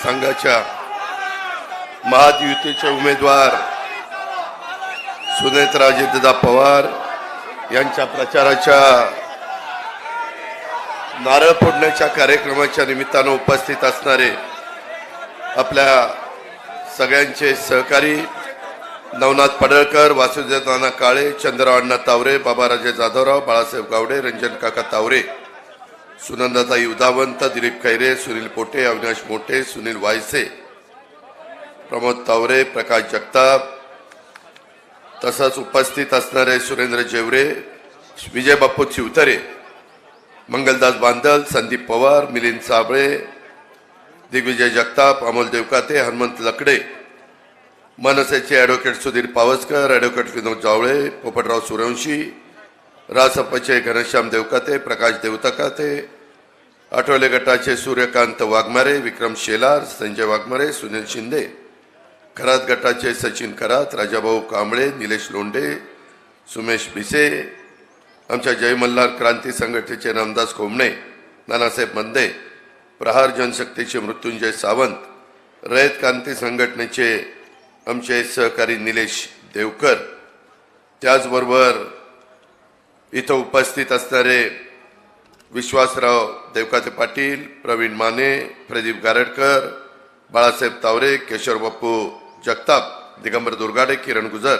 मतदारसंघाच्या महायुतीचे उमेदवार सुनेत्राजितदा पवार यांच्या प्रचाराच्या नारळ फोडण्याच्या कार्यक्रमाच्या निमित्तानं उपस्थित असणारे आपल्या सगळ्यांचे सहकारी नवनाथ पडळकर, वासुदेव नाना काळे, चंद्रराव अण्णा तावरे, बाबाराजे जाधवराव, बाळासाहेब गावडे, रंजन काका तावरे, सुनंदाताई उदावंत, दिलीप खैरे, सुनील पोटे, अविनाश मोटे, सुनील वायसे, प्रमोद तावरे, प्रकाश जगताप, तसंच उपस्थित असणारे सुरेंद्र जेवरे, विजय बाप्पू चिवतरे, मंगलदास बांदल, संदीप पवार, मिलिंद साबळे, दिग्विजय जगताप, अमोल देवकाते, हनुमंत लकडे, मनसेचे ॲडव्होकेट सुधीर पावसकर, ॲडव्होकेट विनोद जावळे, पोपटराव सूर्यवंशी, रासपचे घनश्याम देवकाते, प्रकाश देवतकाते, आठवले गटाचे सूर्यकांत वाघमारे, विक्रम शेलार, संजय वाघमारे, सुनील शिंदे, खरात गटाचे सचिन खरात, राजाभाऊ कांबळे, निलेश लोंढे, सुमेश भिसे, आमच्या जय मल्हार क्रांती संघटनेचे रामदास कोमणे, नानासाहेब मंदे, प्रहार जनशक्तीचे मृत्युंजय सावंत, रयत क्रांती संघटनेचे आमचे सहकारी निलेश देवकर, त्याचबरोबर इथं उपस्थित असणारे विश्वासराव देवकाते पाटील, प्रवीण माने, प्रदीप गारडकर, बाळासाहेब तावरे, केशव बाप्पू जगताप, दिगंबर दुर्गाडे, किरण गुजर,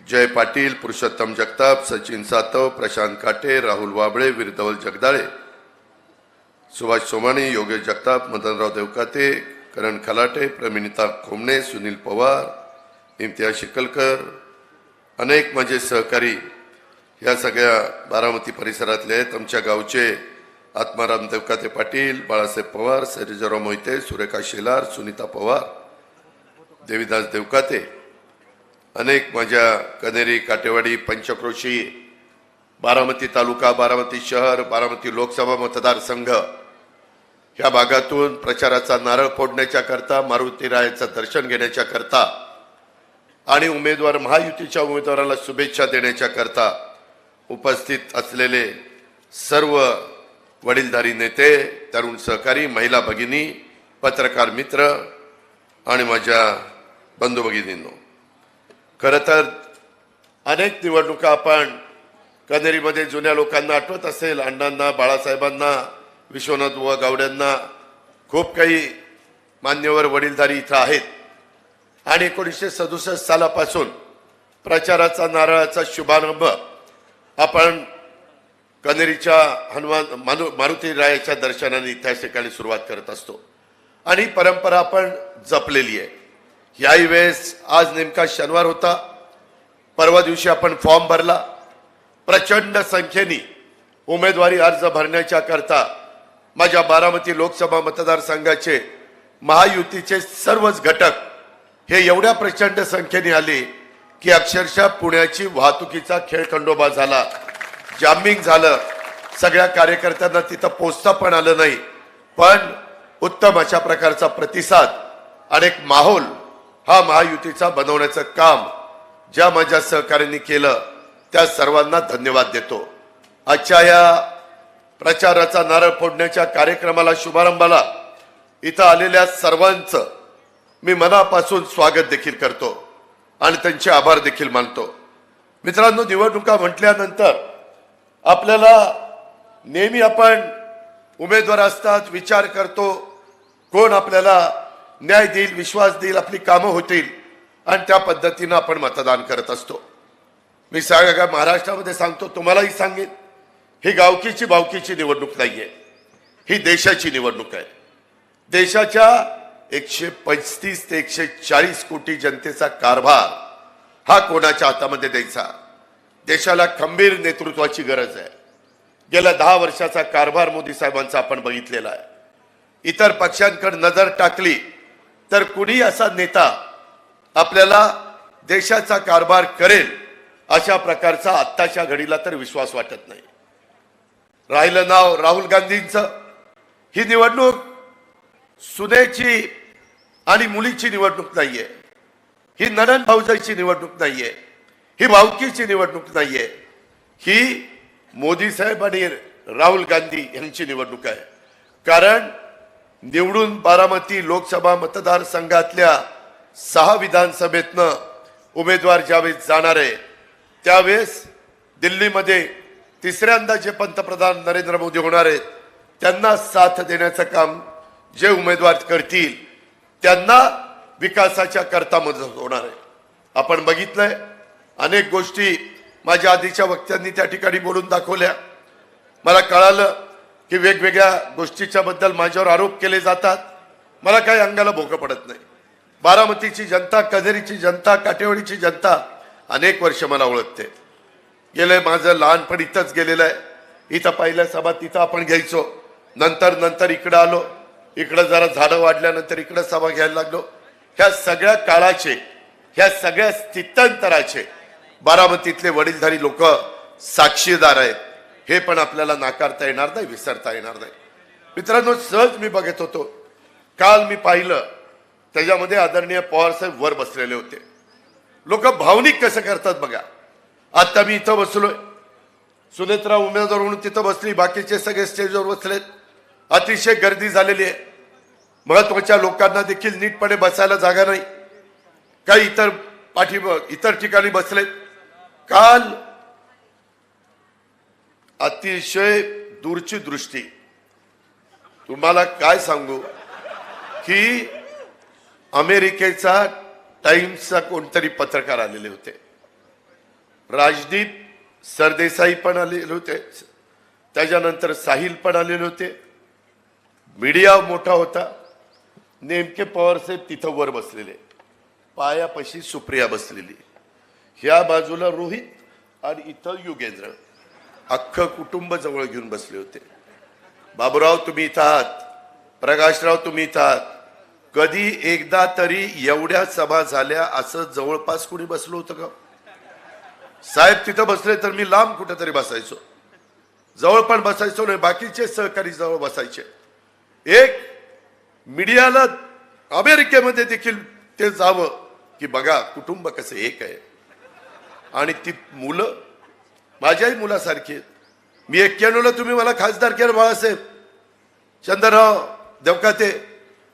जय पाटील, पुरुषोत्तम जगताप, सचिन सातव, प्रशांत काटे, राहुल वाबळे, वीरधवल जगदाळे, सुभाष सोमाणी, योगेश जगताप, मदनराव देवकाते, करण खलाटे, प्रमिनिता खोमणे, सुनील पवार, इम्तियाज शिकलकर, अनेक माझे सहकारी या सगळ्या बारामती परिसरातले आहेत. आमच्या गावचे आत्माराम देवकाते पाटील, बाळासाहेब पवार, सैजराव मोहिते, सुरेखा शेलार, सुनीता पवार, देवीदास देवकाते, अनेक माझ्या कनेरी, काटेवाडी, पंचक्रोशी, बारामती तालुका, बारामती शहर, बारामती लोकसभा मतदारसंघ या भागातून प्रचाराचा नारळ फोडण्याच्या करता, मारुती रायाचं दर्शन घेण्याच्या करता आणि उमेदवार महायुतीच्या उमेदवाराला शुभेच्छा देण्याच्या करता उपस्थित असलेले सर्व वडीलधारी नेते, तरुण सहकारी, महिला भगिनी, पत्रकार मित्र आणि माझ्या बंधू भगिनींनो, खरं तर अनेक निवडणुका आपण कनेरीमध्ये जुन्या लोकांना आठवत असेल, अण्णांना, बाळासाहेबांना, विश्वनाथ बुवा गावड्यांना, खूप काही मान्यवर वडीलधारी इथं आहेत आणि 1967 सालापासून प्रचाराचा नारळाचा शुभारंभ आपण कनेरीच्या मारुती रायाच्या दर्शनाने त्या ठिकाणी सुरुवात करत असतो आणि परंपरा आपण जपलेली आहे. याही वेळेस आज नेमका शनिवार होता, परवा दिवशी आपण फॉर्म भरला. प्रचंड संख्येने उमेदवारी अर्ज भरण्याच्या करता माझ्या बारामती लोकसभा मतदारसंघाचे महायुतीचे सर्वच घटक हे एवढ्या प्रचंड संख्येने आले की अक्षरशः पुण्याची वाहतुकीचा खेळखंडोबा झाला, जामिंग झालं. सगळ्या कार्यकर्त्यांना तिथं पोचता पण आलं नाही, पण उत्तम अशा प्रकारचा प्रतिसाद आणि एक माहोल हा महायुतीचा बनवण्याचं काम ज्या माझ्या सहकार्यांनी केलं त्या सर्वांना धन्यवाद देतो. आजच्या या प्रचाराचा नारळ फोडण्याच्या कार्यक्रमाला, शुभारंभाला इथं आलेल्या सर्वांचं मी मनापासून स्वागत देखील करतो आणि त्यांचे आभार देखील मानतो. मित्रांनो, निवडणुका म्हटल्यानंतर आपल्याला नेहमी आपण उमेदवार असतात, विचार करतो कोण आपल्याला न्याय देईल, विश्वास देईल, आपली कामं होतील आणि त्या पद्धतीनं आपण मतदान करत असतो. मी सगळ्या महाराष्ट्रामध्ये सांगतो, तुम्हालाही सांगेन, ही गावकीची भावकीची निवडणूक नाहीये, ही देशाची निवडणूक आहे. देशाच्या 135 ते 140 कोटी जनतेचा कारभार हा कोणाच्या हातामध्ये द्यायचा? देशाला खंबीर नेतृत्वाची गरज आहे. गेल्या 10 वर्षाचा कारभार मोदी साहेबांचा आपण बघितलेला आहे. इतर पक्षांकडे नजर टाकली तर कुणी असा नेता आपल्याला देशाचा कारभार करेल अशा प्रकारचा आत्ताच्या घडीला तर विश्वास वाटत नाही. राहिलं नाव राहुल गांधींचं. ही निवडणूक सुनेची आणि मुलीची निवडणूक नाहीये, ही नणंद भाऊजाईची निवडणूक नाहीये, ही भावकीची निवडणूक नाहीये, ही मोदी साहेब आणि राहुल गांधी यांची निवडणूक आहे. कारण निवडून बारामती लोकसभा मतदारसंघातल्या 6 विधानसभेतनं उमेदवार ज्यावेळेस जाणार आहे त्यावेळेस दिल्लीमध्ये तिसऱ्यांदा जे पंतप्रधान नरेंद्र मोदी होणार आहेत त्यांना साथ देण्याचं काम जे उमेदवार करतील त्यांना विकासाच्या करता मदत होणार आहे. आपण बघितलंय अनेक गोष्टी माझ्या आधीच्या वक्त्यांनी त्या ठिकाणी बोलून दाखवल्या. मला कळालं की वेगवेगळ्या गोष्टीच्या बद्दल माझ्यावर आरोप केले जातात. मला काही अंगाला भोकं पडत नाही. बारामतीची जनता, कधेरीची जनता, काटेवाडीची जनता अनेक वर्ष मला ओळखते. गेले माझं लहानपण इथंच गेलेलं आहे. इथं पहिल्या सभा तिथं आपण घ्यायचो. नंतर इकडं आलो. इकडं जरा झाडं वाढल्यानंतर इकडं सभा घ्यायला लागलो. ह्या सगळ्या काळाचे, ह्या सगळ्या स्थित्यंतराचे बारामतीतले वडीलधारी लोक साक्षीदार आहेत. हे पण आपल्याला नाकारता येणार नाही, विसरता येणार नाही. मित्रांनो, सहज मी बघत होतो, काल मी पाहिलं त्याच्यामध्ये आदरणीय पवार साहेब वर बसलेले होते. लोक भावनिक कसं करतात बघा. आता मी इथं बसलोय, सुनेत्रा उमेदवार म्हणून तिथं बसली, बाकीचे सगळे स्टेजवर बसलेत. अतिशय गर्दी झालेली आहे. महत्वाच्या लोकांना देखील नीटपणे बसायला जागा नाही. काही इतर ठिकाणी बसलेत. काल अतिशय दूरची दृष्टी, तुम्हाला काय सांगू की अमेरिकेचा टाइम्सचा कोणतरी पत्रकार आलेले होते. राजदीप सरदेसाई पण आलेले होते, त्याच्यानंतर साहिल पण आलेले होते. मीडिया मोठा होता. नेमके पवारसाहेब तिथं वर बसलेले, पायापाशी सुप्रिया बसलेली, ह्या बाजूला रोहित आणि इथं युगेंद्र, अख्खं कुटुंब जवळ घेऊन बसले होते. बाबूराव तुम्ही इथं आहात, प्रकाशराव तुम्ही इथं आहात. कधी एकदा तरी एवढ्या सभा झाल्या असं जवळपास कुणी बसलो होतं का? साहेब तिथं बसले तर मी लांब कुठेतरी बसायचो, जवळ पण बसायचो नाही. बाकीचे सहकारी जवळ बसायचे. एक मीडियाला अमेरिकेमध्ये देखील ते जावं की बघा कुटुंब कसं एक आहे. आणि ती मुलं माझ्याही मुलासारखी आहेत. मी 91ला तुम्ही मला खासदार केलं बाळासाहेब चंद्रराव देवकाते,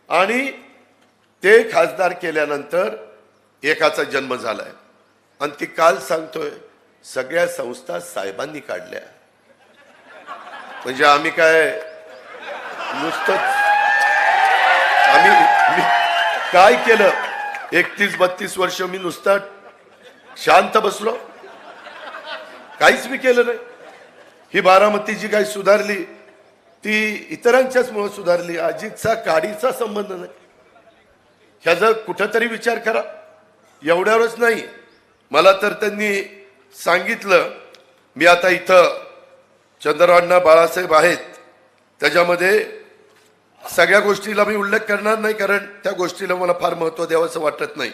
आणि ते खासदार केल्यानंतर एकाचा जन्म झालाय. आणि ती काल सांगतोय सगळ्या संस्था साहेबांनी काढल्या. म्हणजे आम्ही काय नुसतंच आम्ही काय केलं? 31-32 वर्ष मी नुसतं शांत बसलो, काहीच मी केलं नाही. ही बारामती जी काही सुधारली ती इतरांच्याच मुळे सुधारली. अजितचा काडीचा संबंध नाही. ह्याचा कुठंतरी विचार करा. एवढ्यावरच नाही, मला तर त्यांनी सांगितलं, मी आता इथं चंद्ररावण्णा बाळासाहेब आहेत, त्याच्यामध्ये सगळ्या गोष्टीला मी उल्लेख करणार नाही कारण त्या गोष्टीला मला फार महत्त्व द्यावंसं वाटत नाही.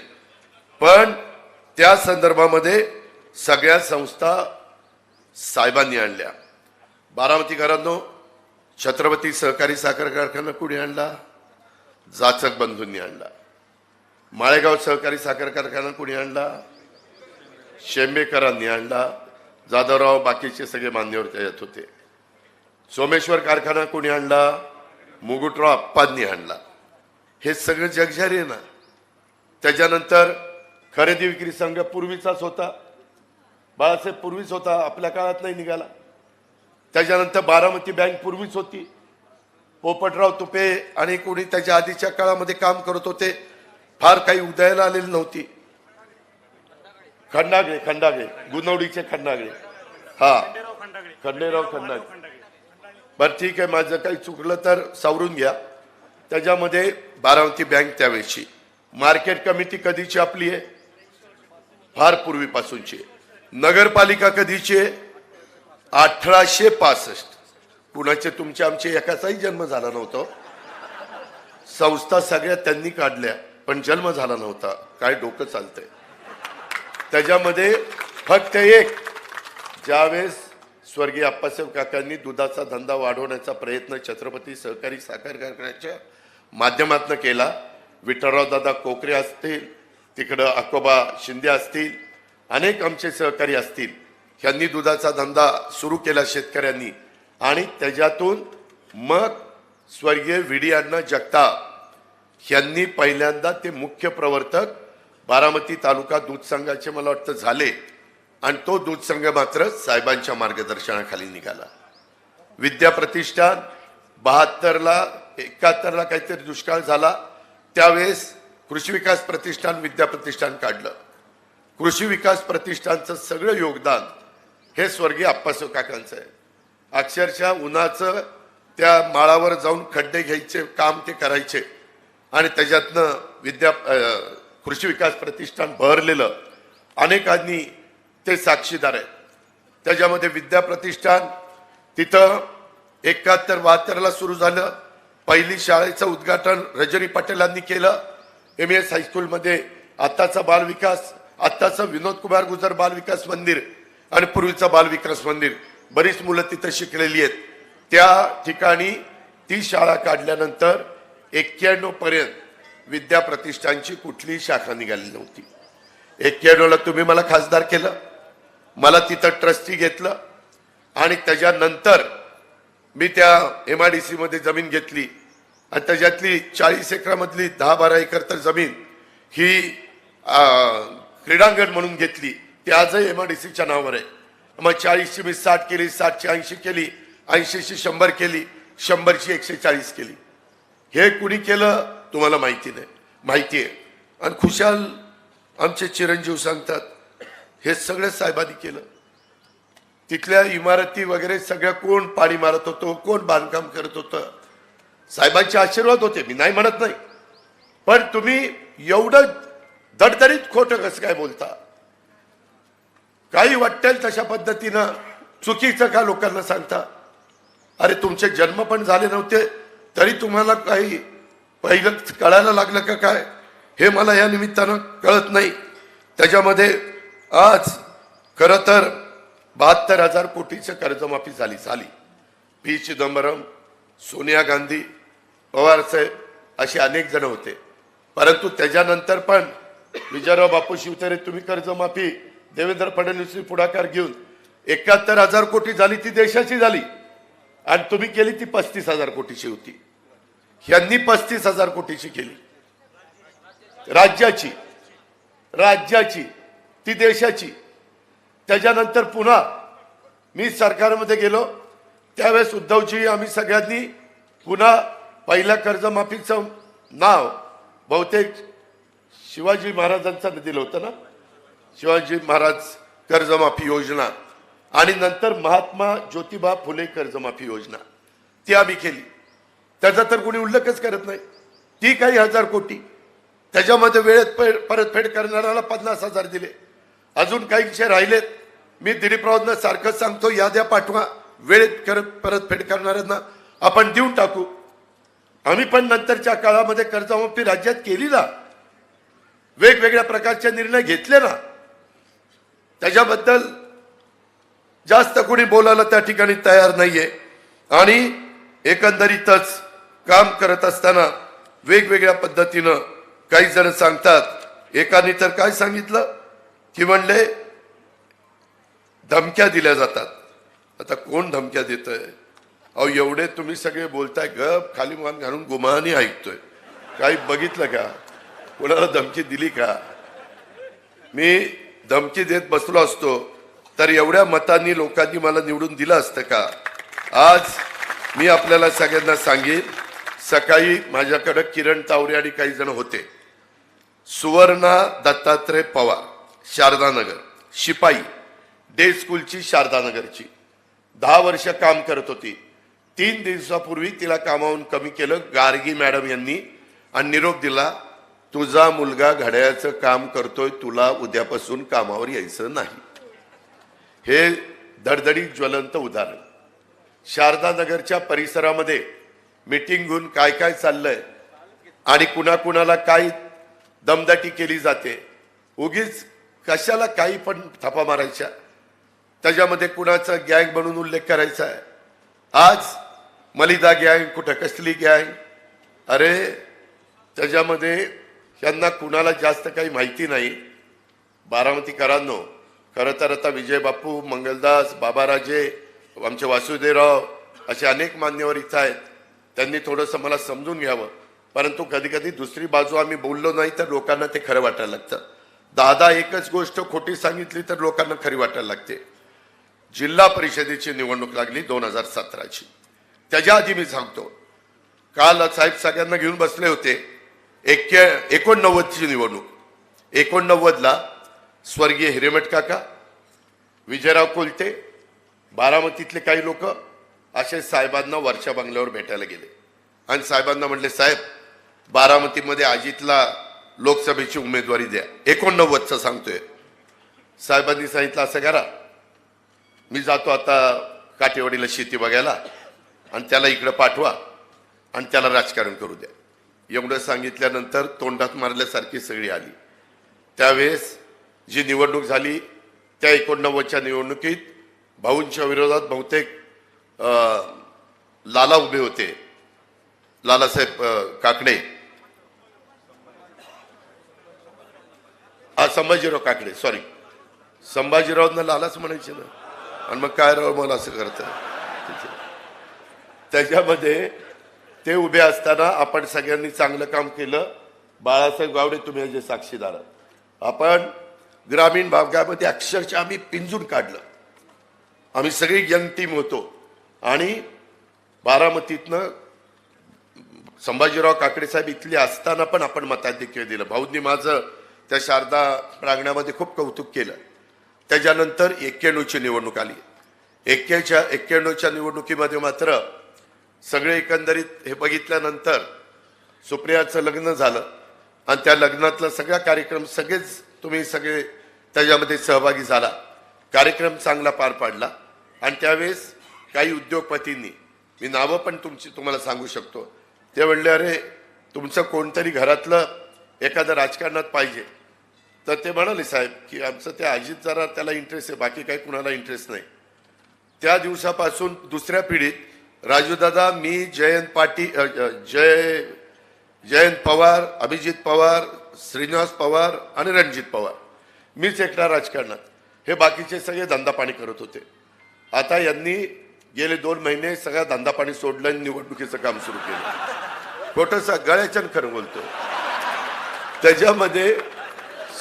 पण त्या संदर्भामध्ये सगळ्या संस्था साहेबांनी आणल्या. बारामतीकरांनो, छत्रपती सहकारी साखर कारखाना कुणी आणला? जाचक बंधूंनी आणला. माळेगाव सहकारी साखर कारखाना कुणी आणला? शेंबेकरांनी आणला. जाधवराव बाकीचे सगळे मान्यवर त्याच्यात होते. सोमेश्वर कारखाना कोणी आणला? मुगुटराव अप्पांनी आणला. हे सगळं जगजारी आहे ना. त्याच्यानंतर खरेदी विक्री संघ पूर्वीचाच होता, बाळासाहेब पूर्वीच होता, आपल्या काळात नाही निघाला. त्याच्यानंतर बारामती बँक पूर्वीच होती. पोपटराव तुपे आणि कोणी त्याच्या आधीच्या काळामध्ये काम करत होते. फार काही उदयाला आलेली नव्हती. खंडागळे गुणवडीचे खंडागळे, हा खंडेराव खंडागळे. बरं ठीक आहे, माझं काही चुकलं तर सावरून घ्या. त्याच्यामध्ये बारामती बँक त्यावेळेची. मार्केट कमिटी कधीची आपली आहे? फार पूर्वीपासूनची. नगरपालिका कधीची आहे? 1865. कुणाचे तुमचे आमचे एकाचाही जन्म झाला नव्हता. संस्था सगळ्या त्यांनी काढल्या पण जन्म झाला नव्हता. काय डोकं चालतंय? त्याच्यामध्ये फक्त एक, ज्यावेळेस स्वर्गीय अप्पासाहेब काकांनी दुधाचा धंदा वाढवण्याचा प्रयत्न छत्रपती सहकारी साखर कारखान्याच्या माध्यमातून केला. विठ्ठलराव दादा कोकरे असतील, तिकडं अकोबा शिंदे असतील, अनेक आमचे सहकारी असतील, ह्यांनी दुधाचा धंदा सुरू केला शेतकऱ्यांनी. आणि त्याच्यातून मग स्वर्गीय व्ही.डी. अण्णा जगताप यांनी पहिल्यांदा ते मुख्य प्रवर्तक बारामती तालुका दूध संघाचे मला वाटतं झाले आणि तो दूध संघ मात्र साहेबांच्या मार्गदर्शनाखाली निघाला. विद्या प्रतिष्ठान 72ला 71ला काहीतरी दुष्काळ झाला, त्यावेळेस कृषी विकास प्रतिष्ठान विद्या प्रतिष्ठान काढलं. कृषी विकास प्रतिष्ठानचं सगळं योगदान हे स्वर्गीय आप्पासाहेब काकांचं आहे. अक्षरशः उन्हाचं त्या माळावर जाऊन खड्डे घ्यायचे काम ते करायचे आणि त्याच्यातनं कृषी विकास प्रतिष्ठान बहरलेलं अनेकांनी ते साक्षीदार आहेत. त्याच्यामध्ये विद्या प्रतिष्ठान तिथं 71-72ला सुरू झालं. पहिली शाळेचं उद्घाटन रजनी पटेलांनी केलं MS हायस्कूलमध्ये. आत्ताचा बालविकास, आत्ताचं विनोद कुमार गुजर बालविकास मंदिर आणि पूर्वीचं बालविकास मंदिर, बरीच मुलं तिथं शिकलेली आहेत. त्या ठिकाणी ती शाळा काढल्यानंतर 91 पर्यंत विद्या प्रतिष्ठानची कुठलीही शाखा निघाली नव्हती. 91ला तुम्ही मला खासदार केलं, मला तिथं ट्रस्टी घेतलं आणि त्याच्यानंतर मी त्या MIDC मध्ये जमीन घेतली आणि त्याच्यातली 40 एकरामधली 10-12 एकर तर जमीन ही क्रीडांगण म्हणून घेतली. ती आजही MIDCच्या नावावर आहे. मग 40ची मी 60 केली, 60ची 80 केली, 80ची 100 केली, 100ची 140 केली. हे कुणी केलं तुम्हाला माहिती नाही, माहिती आहे. आणि खुशाल आमचे चिरंजीव सांगतात हे सगळं साहेबांनी केलं. तिथल्या इमारती वगैरे सगळ्या कोण पाणी मारत होतो, कोण बांधकाम करत होतं, साहेबांचे आशीर्वाद होते, मी नाही म्हणत नाही. पण तुम्ही एवढं दडदडीत खोटं कसं काय बोलता? काही वाटेल तशा पद्धतीनं चुकीचं का लोकांना सांगता? अरे तुमचे जन्म पण झाले नव्हते तरी तुम्हाला काही पहिलं कळायला लागलं का काय हे मला या निमित्तानं कळत नाही. त्याच्यामध्ये आज खरं तर 72,000 कोटीचं कर्जमाफी झाली. पी चिदंबरम, सोनिया गांधी, पवार साहेब असे अनेक जण होते. परंतु त्याच्यानंतर पण विजयराव बापू शिवतारे तुम्ही कर्जमाफी देवेंद्र फडणवीस पुढाकार घेऊन 71,000 कोटी झाली, ती देशाची झाली आणि तुम्ही केली ती 35,000 कोटीची होती. यांनी 35,000 कोटीची केली, राज्याची ती देशाची. त्याच्यानंतर पुन्हा मी सरकारमध्ये गेलो त्यावेळेस उद्धवजी आम्ही सगळ्यांनी पुन्हा पहिल्या कर्जमाफीचं नाव बहुतेक शिवाजी महाराजांचं दिलं होतं ना, शिवाजी महाराज कर्जमाफी योजना, आणि नंतर महात्मा ज्योतिबा फुले कर्जमाफी योजना ती आम्ही केली. त्याचा तर कोणी उल्लेखच करत नाही. ती काही 1000 कोटी, त्याच्यामध्ये वेळेत परतफेड करणाऱ्याला 50,000 दिले. अजून काही विषय राहिलेत. मी दिलीपरावांना सारखं सांगतो याद्या पाठवा, वेळेत परतफेड करणाऱ्यांना आपण देऊन टाकू. आम्ही पण नंतरच्या काळामध्ये कर्जमाफी राज्यात केली ना, वेगवेगळ्या प्रकारचे निर्णय घेतले ना. त्याच्याबद्दल जास्त कोणी बोलायला त्या ठिकाणी तयार नाहीये. आणि एकंदरीतच काम करत असताना वेगवेगळ्या पद्धतीनं काही जण सांगतात. एकाने तर काय सांगितलं की म्हणले धमक्या दिल्या जातात. आता कोण धमक्या देतंय? अहो एवढे तुम्ही सगळे बोलताय, गप खाली मान घालून गुमानी ऐकतोय. काही बघितलं का? कोणाला धमकी दिली का? मी धमकी देत बसलो असतो तर एवढ्या मतांनी लोकांनी मला निवडून दिलं असतं का? आज मी आपल्याला सगळ्यांना सांगेन, सकाळी माझ्याकडे किरण तावरे आणि काही जण होते. सुवर्णा दत्तात्रय पवार, शारदानगर, शिपाई, डे स्कूलची शारदानगरची, 10 वर्ष काम करत होती. 3 दिवसापूर्वी तिला कामावरून कमी केलं गार्गी मॅडम यांनी आणि निरोप दिला, तुझा मुलगा घड्याळाचं काम करतोय, तुला उद्यापासून कामावर यायचं नाही. हे धडधडी ज्वलंत उदाहरण. शारदानगरच्या परिसरामध्ये मीटिंग घेऊन काय काय चाललंय आणि कुणाकुणाला काय दमदाटी केली जाते, उगीच कशाला काही पण थापा मारायच्या, त्याच्यामध्ये कुणाचा गँग म्हणून उल्लेख करायचा आहे. आज मलिदा गँग, कुठं कसली गँग? अरे त्याच्यामध्ये यांना कुणाला जास्त काही माहिती नाही. बारामतीकरांनो, खरं तर आता विजय बापू, मंगलदास, बाबाराजे, आमचे वासुदेवराव असे अनेक मान्यवर इथं आहेत. त्यांनी थोडंसं मला समजून घ्यावं, परंतु कधी कधी दुसरी बाजू आम्ही बोललो नाही तर लोकांना ते खरं वाटायला लागतं. दादा एकच गोष्ट खोटी सांगितली तर लोकांना खरी वाटायला लागते. जिल्हा परिषदेची निवडणूक लागली 2017ची. त्याच्या आधी मी सांगतो, काल साहेब सगळ्यांना घेऊन बसले होते. 89ची निवडणूक, 89ला स्वर्गीय हिरेमठ काका, विजयराव कोलते, बारामतीतले काही लोक असे साहेबांना वरच्या बंगल्यावर भेटायला गेले आणि साहेबांना म्हटले, साहेब बारामतीमध्ये अजितला लोकसभेची उमेदवारी द्या. 89चं सांगतोय. साहेबांनी सांगितलं, असं करा, मी जातो आता काटेवाडीला शेती बघायला आणि त्याला इकडं पाठवा आणि त्याला राजकारण करू द्या. एवढं सांगितल्यानंतर तोंडात मारल्यासारखी सगळी आली. त्यावेळेस जी निवडणूक झाली त्या 89च्या निवडणुकीत भाऊंच्या विरोधात बहुतेक लाला उभे होते, लालासाहेब काकडे, संभाजीराव काकडे, सॉरी संभाजीरावना लालाच म्हणायचे ना, आणि मग काय राव मला असं करतं. त्याच्यामध्ये ते उभे असताना आपण सगळ्यांनी चांगलं काम केलं. बाळासाहेब गावडे तुम्ही जे साक्षीदार आहात. आपण ग्रामीण भागामध्ये अक्षरशः आम्ही पिंजून काढलं. आम्ही सगळी यंग टीम होतो आणि बारामतीतनं संभाजीराव काकडे साहेब इथले असताना पण आपण मताधिक्य दिलं. भाऊंनी माझं त्या शारदा प्रांगणामध्ये खूप कौतुक केलं. त्याच्यानंतर 91ची निवडणूक आली. 91च्या निवडणुकीमध्ये मात्र सगळे एकंदरीत हे बघितल्यानंतर सुप्रियाचं लग्न झालं आणि त्या लग्नातला सगळा कार्यक्रम सगळेच तुम्ही सगळे त्याच्यामध्ये सहभागी झाला. कार्यक्रम चांगला पार पाडला आणि त्यावेळेस काही उद्योगपतींनी, मी नावं पण तुम्हाला सांगू शकतो, ते म्हणले, अरे तुमचं कोणतरी घरातलं एखादं राजकारणात पाहिजे. तर ते म्हणाले, साहेब की आमचं ते अजित जरा त्याला इंटरेस्ट आहे, बाकी काही कुणाला इंटरेस्ट नाही. त्या दिवसापासून दुसऱ्या पिढीत राजूदादा, मी, जयंत पाटील, जयंत पवार, अभिजित पवार, श्रीनिवास पवार आणि रणजित पवार, मीच एकटा राजकारणात. हे बाकीचे सगळे धंदापाणी करत होते. आता यांनी गेले 2 महिने सगळा धंदापाणी सोडलं आणि निवडणुकीचं काम सुरू केलं. खोटं गळ्याच्यान खरं बोलतो. त्याच्यामध्ये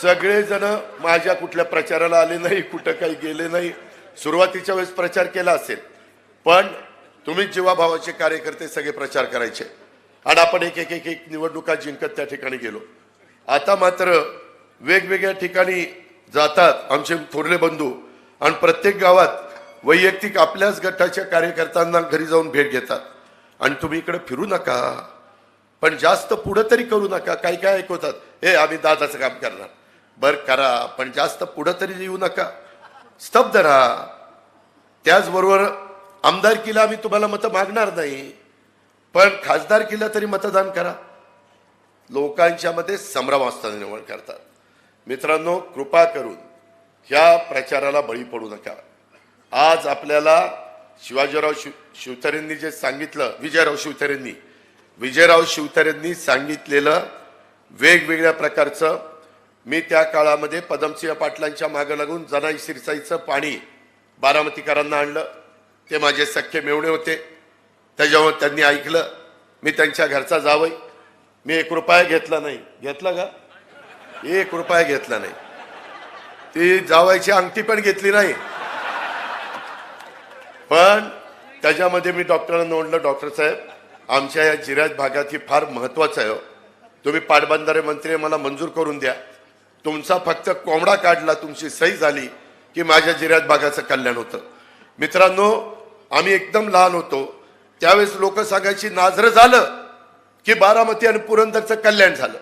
सगळेजण माझ्या कुठल्या प्रचाराला आले नाही, कुठं काही गेले नाही. सुरुवातीच्या वेळेस प्रचार केला असेल, पण तुम्ही जीवाभावाचे कार्यकर्ते सगळे प्रचार करायचे आणि आपण एक एक एक एक निवडणुका जिंकत त्या ठिकाणी गेलो. आता मात्र वेगवेगळ्या ठिकाणी जातात आमचे थोरले बंधू आणि प्रत्येक गावात वैयक्तिक आपल्याच गटाच्या कार्यकर्त्यांना घरी जाऊन भेट घेतात. आणि तुम्ही इकडे फिरू नका, पण जास्त पुढं तरी करू नका. काही काय ऐकवतात, हे आम्ही दादाचं काम करणार. बरं करा, पण जास्त पुढं तरी येऊ नका, स्तब्ध राहा. त्याचबरोबर आमदारकीला आम्ही तुम्हाला मतं मागणार नाही, पण खासदारकीला तरी मतदान करा. लोकांच्या मध्ये संभ्रम असताना निवड करतात. मित्रांनो, कृपा करून ह्या प्रचाराला बळी पडू नका. आज आपल्याला शिवाजीराव शिवतारेंनी जे सांगितलं, विजयराव शिवतारेंनी सांगितलेलं वेगवेगळ्या प्रकारचं, मी त्या काळामध्ये पदमसिंह पाटलांच्या मागे लागून जनाई शिरसाईचं पाणी बारामतीकरांना आणलं. ते माझे सख्खे मेवणे होते. त्याच्यावर त्यांनी ऐकलं. मी त्यांच्या घरचा जावई. मी 1 रुपया घेतला नाही. घेतला का? 1 रुपया घेतला नाही. ती जावायची अंगठी पण घेतली नाही. पण त्याच्यामध्ये मी डॉक्टरांना म्हणलं, डॉक्टर साहेब, आमच्या या जिऱ्यात भागात ही फार महत्वाचं आहे. तुम्ही पाटबंधारे मंत्री, मला मंजूर करून द्या. तुमचा फक्त कोंबडा काढला, तुमची सही झाली की माझ्या जिऱ्यात भागाचं कल्याण होतं. मित्रांनो, आम्ही एकदम लहान होतो त्यावेळेस लोक सांगायची, नाझरं झालं की बारामती आणि पुरंदरचं कल्याण झालं.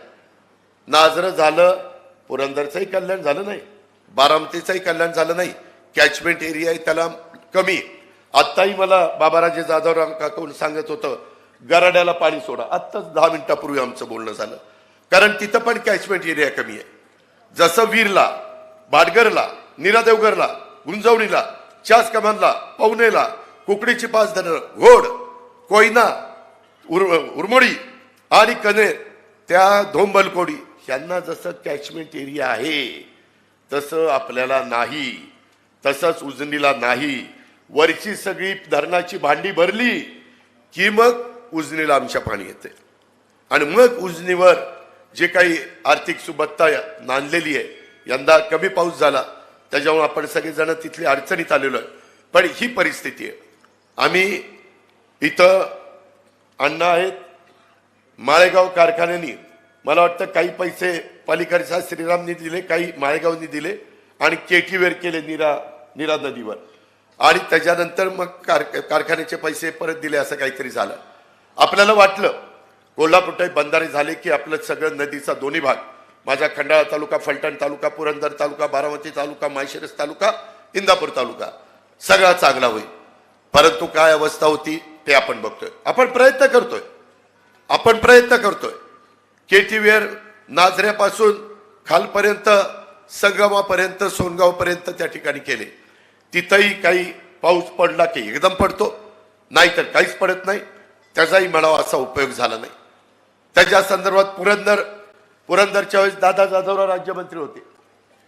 नाझरं झालं, पुरंदरचंही कल्याण झालं नाही, बारामतीचंही कल्याण झालं नाही. कॅचमेंट एरिया आहे त्याला कमी. आत्ताही मला बाबाराजे जाधवराव काकून सांगत होतं, गराड्याला पाणी सोडा. आत्ताच 10 मिनिटापूर्वी आमचं बोलणं झालं. कारण तिथं पण कॅचमेंट एरिया कमी आहे. जसं वीरला, भाटगरला, नीरादेवगरला, गुंजवणीला, चास कमानला, पवनेला, कुकडीची 5 धरणं, घोड, कोयना, उरमोडी आणि कनेर, त्या धोंबलकोडी, यांना जसं कॅचमेंट एरिया आहे तसं आपल्याला नाही. तसंच उजनीला नाही. वरची सगळी धरणाची भांडी भरली की मग उजनीला आमच्या पाणी येते आणि मग उजनीवर जे काही आर्थिक सुबत्ता नांदलेली आहे, यंदा कमी पाऊस झाला त्याच्यामुळे आपण सगळेजण तिथली अडचणीत आलेलो आहे, पण ही परिस्थिती आहे. आम्ही इथं अण्णा आहेत, माळेगाव कारखान्यांनी मला वाटतं काही पैसे पलीकडच्या श्रीरामनी दिले, काही माळेगावनी दिले आणि केटीवेर केले नीरा नदीवर आणि त्याच्यानंतर मग कारखान्याचे पैसे परत दिले असं काहीतरी झालं. आपल्याला वाटलं कोल्हापूर बंधारे झाले की आपलं सगळं नदीचा दोन्ही भाग, माझा खंडाळा तालुका, फलटण तालुका, पुरंदर तालुका, बारामती तालुका, माळशिरस तालुका, इंदापूर तालुका सगळा चांगला होईल. परंतु काय अवस्था होती ते आपण बघतोय. आपण प्रयत्न करतोय. केटीवेर नाझऱ्यापासून खालपर्यंत संगमापर्यंत सोनगावपर्यंत त्या ठिकाणी केले. तिथंही काही पाऊस पडला की एकदम पडतो, नाहीतर काहीच पडत नाही. त्याचाही म्हणावा असा उपयोग झाला नाही. त्याच्या संदर्भात पुरंदरच्या वेळेस दादा जाधवराव राज्यमंत्री होते,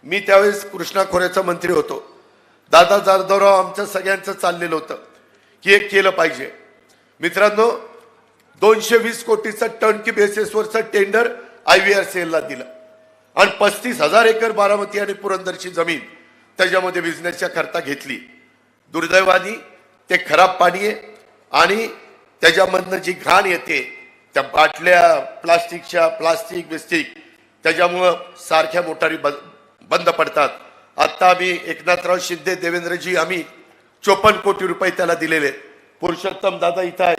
मी त्यावेळेस कृष्णा खोऱ्याचा मंत्री होतो. दादा जाधवराव आमचं सगळ्यांचं चाललेलं होतं की एक केलं पाहिजे. मित्रांनो, 220 कोटीचं टर्नकी बेसिसवरचं टेंडर IVRCL ला दिलं आणि 35,000 एकर बारामती आणि पुरंदरची जमीन त्याच्यामध्ये बिझनेसच्या करता घेतली. दुर्दैवानी ते खराब पाणी आहे आणि त्याच्यामधनं जी घाण येते त्या बाटल्या प्लास्टिक बिस्टिक त्याच्यामुळं सारख्या मोटारी बंद पडतात. आता आम्ही एकनाथराव शिंदे देवेंद्रजी आम्ही 54 कोटी रुपये त्याला दिलेले. पुरुषोत्तम दादा इथं आहेत,